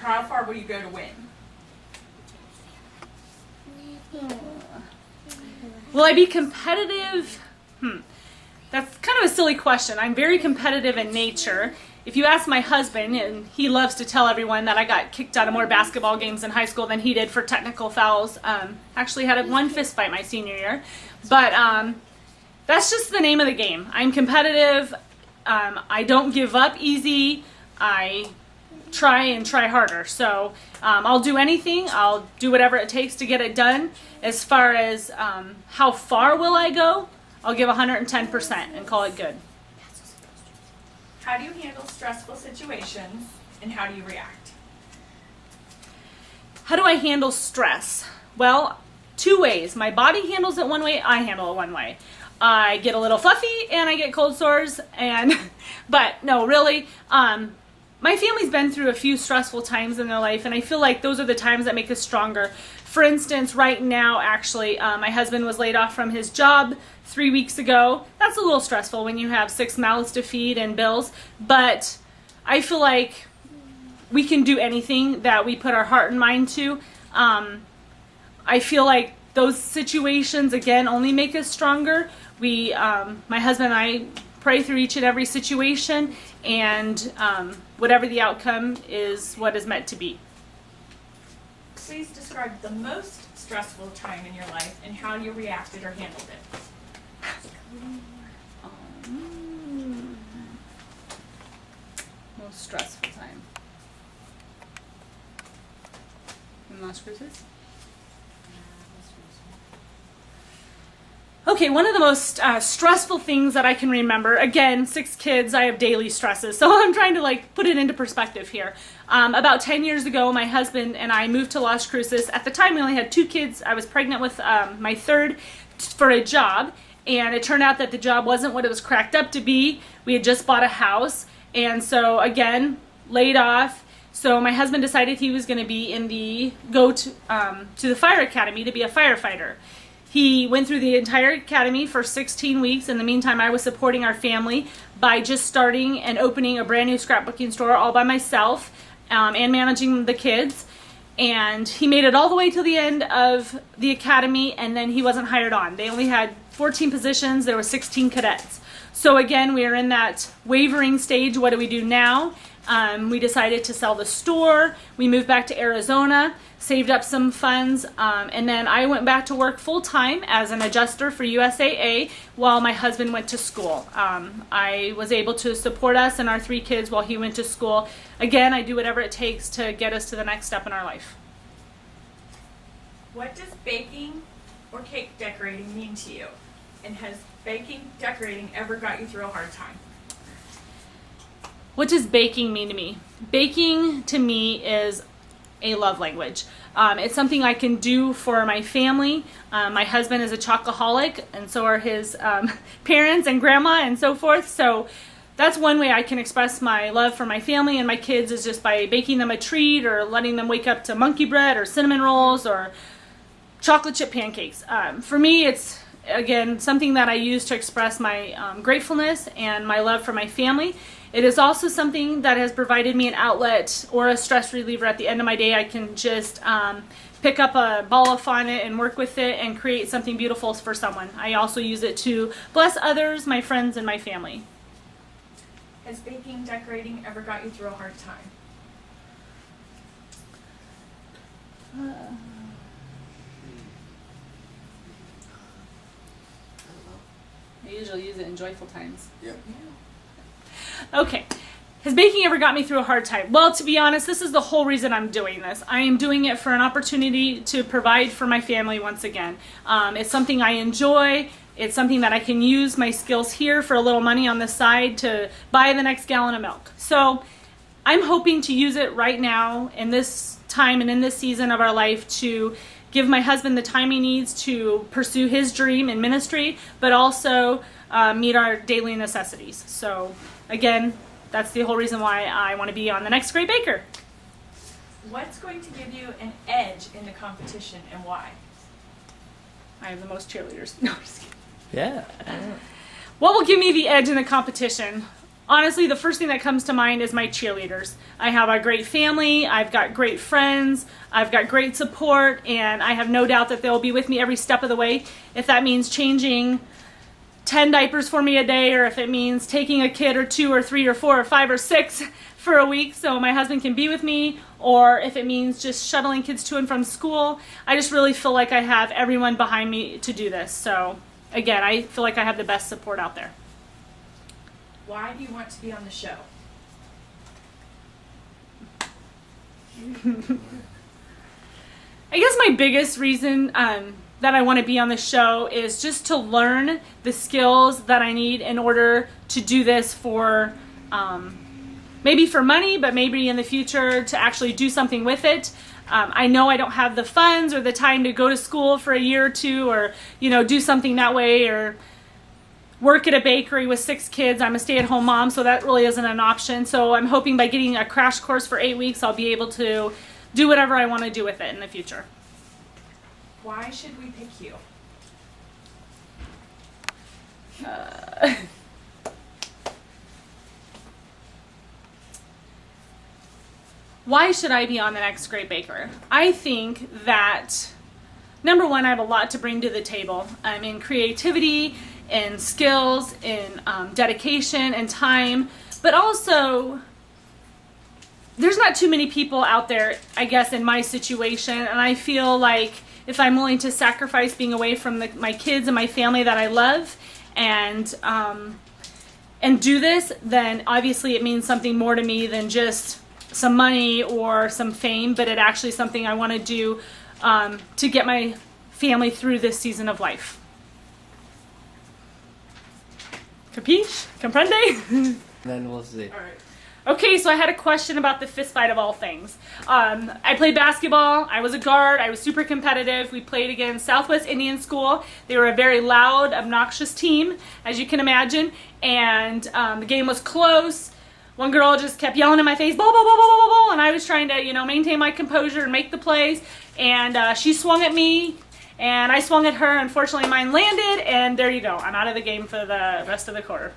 How far will you go to win? Will I be competitive? That's kind of a silly question. I'm very competitive in nature. If you ask my husband, and he loves to tell everyone that I got kicked out of more basketball games in high school than he did for technical fouls. Actually had one fist fight my senior year. But that's just the name of the game. I'm competitive. I don't give up easy. I try harder. So I'll do anything. I'll do whatever it takes to get it done. As far as how far will I go, I'll give 110% and call it good. How do you handle stressful situations, and how do you react? How do I handle stress? Well, two ways. My body handles it one way, I handle it one way. I get a little fluffy and I get cold sores, but no, really, my family's been through a few stressful times in their life, and I feel like those are the times that make us stronger. For instance, right now, actually, my husband was laid off from his job 3 weeks ago. That's a little stressful when you have 6 mouths to feed and bills, but I feel like we can do anything that we put our heart and mind to. I feel like those situations, again, only make us stronger. My husband and I pray through each and every situation, and whatever the outcome is what is meant to be. Please describe the most stressful time in your life and how you reacted or handled it. Most stressful time. In Las Cruces? Okay, one of the most stressful things that I can remember, again, 6 kids, I have daily stresses, so I'm trying to put it into perspective here. About 10 years ago, my husband and I moved to Las Cruces. At the time, we only had 2 kids. I was pregnant with my third for a job, and it turned out that the job wasn't what it was cracked up to be. We had just bought a house, and so, again, laid off. So my husband decided he was going to go to the fire academy to be a firefighter. He went through the entire academy for 16 weeks. In the meantime, I was supporting our family by just starting and opening a brand new scrapbooking store all by myself and managing the kids. And he made it all the way to the end of the academy, and then he wasn't hired on. They only had 14 positions. There were 16 cadets. So again, we are in that wavering stage. What do we do now? We decided to sell the store. We moved back to Arizona, saved up some funds, and then I went back to work full-time as an adjuster for USAA while my husband went to school. I was able to support us and our 3 kids while he went to school. Again, I do whatever it takes to get us to the next step in our life. What does baking or cake decorating mean to you? And has baking, decorating ever got you through a hard time? What does baking mean to me? Baking to me is a love language. It's something I can do for my family. My husband is a chocoholic, and so are his parents and grandma and so forth. So that's one way I can express my love for my family and my kids, is just by baking them a treat or letting them wake up to monkey bread or cinnamon rolls or chocolate chip pancakes. For me, it's, again, something that I use to express my gratefulness and my love for my family. It is also something that has provided me an outlet or a stress reliever. At the end of my day, I can just pick up a ball of fondant and work with it and create something beautiful for someone. I also use it to bless others, my friends, and my family. Has baking, decorating ever got you through a hard time? I usually use it in joyful times. Yep. Okay. Has baking ever got me through a hard time? Well, to be honest, this is the whole reason I'm doing this. I am doing it for an opportunity to provide for my family once again. It's something I enjoy. It's something that I can use my skills here for a little money on the side to buy the next gallon of milk. So I'm hoping to use it right now in this time and in this season of our life to give my husband the time he needs to pursue his dream in ministry, but also meet our daily necessities. So again, that's the whole reason why I want to be on The Next Great Baker. What's going to give you an edge in the competition, and why? I have the most cheerleaders. No, I'm just kidding. Yeah. What will give me the edge in the competition? honestly, the first thing that comes to mind is my cheerleaders. I have a great family, I've got great friends, I've got great support, and I have no doubt that they'll be with me every step of the way. If that means changing 10 diapers for me a day, or if it means taking a kid or 2 or 3 or 4 or 5 or 6 for a week so my husband can be with me, or if it means just shuttling kids to and from school, I just really feel like I have everyone behind me to do this. So again, I feel like I have the best support out there. Why do you want to be on the show? I guess my biggest reason that I want to be on the show is just to learn the skills that I need in order to do this for maybe for money, but maybe in the future to actually do something with it. I know I don't have the funds or the time to go to school for a year or two, or do something that way, or work at a bakery with 6 kids. I'm a stay-at-home mom, so that really isn't an option. So I'm hoping by getting a crash course for 8 weeks, I'll be able to do whatever I want to do with it in the future. Why should we pick you? Why should I be on the next Great Baker? I think that, number one, I have a lot to bring to the table. In creativity, in skills, in dedication and time, but also there's not too many people out there, I guess, in my situation, and I feel like if I'm willing to sacrifice being away from my kids and my family that I love and do this, then obviously it means something more to me than just some money or some fame, but it actually is something I want to do to get my family through this season of life. Capiche? Comprende? Then we'll see. All right. Okay, so I had a question about the fist fight of all things. I played basketball. I was a guard. I was super competitive. We played against Southwest Indian School. They were a very loud, obnoxious team, as you can imagine. And the game was close. One girl just kept yelling in my face, ball, ball, ball, ball, ball, ball, and I was trying to, maintain my composure and make the plays. And she swung at me, and I swung at her. Unfortunately, mine landed, and there you go. I'm out of the game for the rest of the quarter.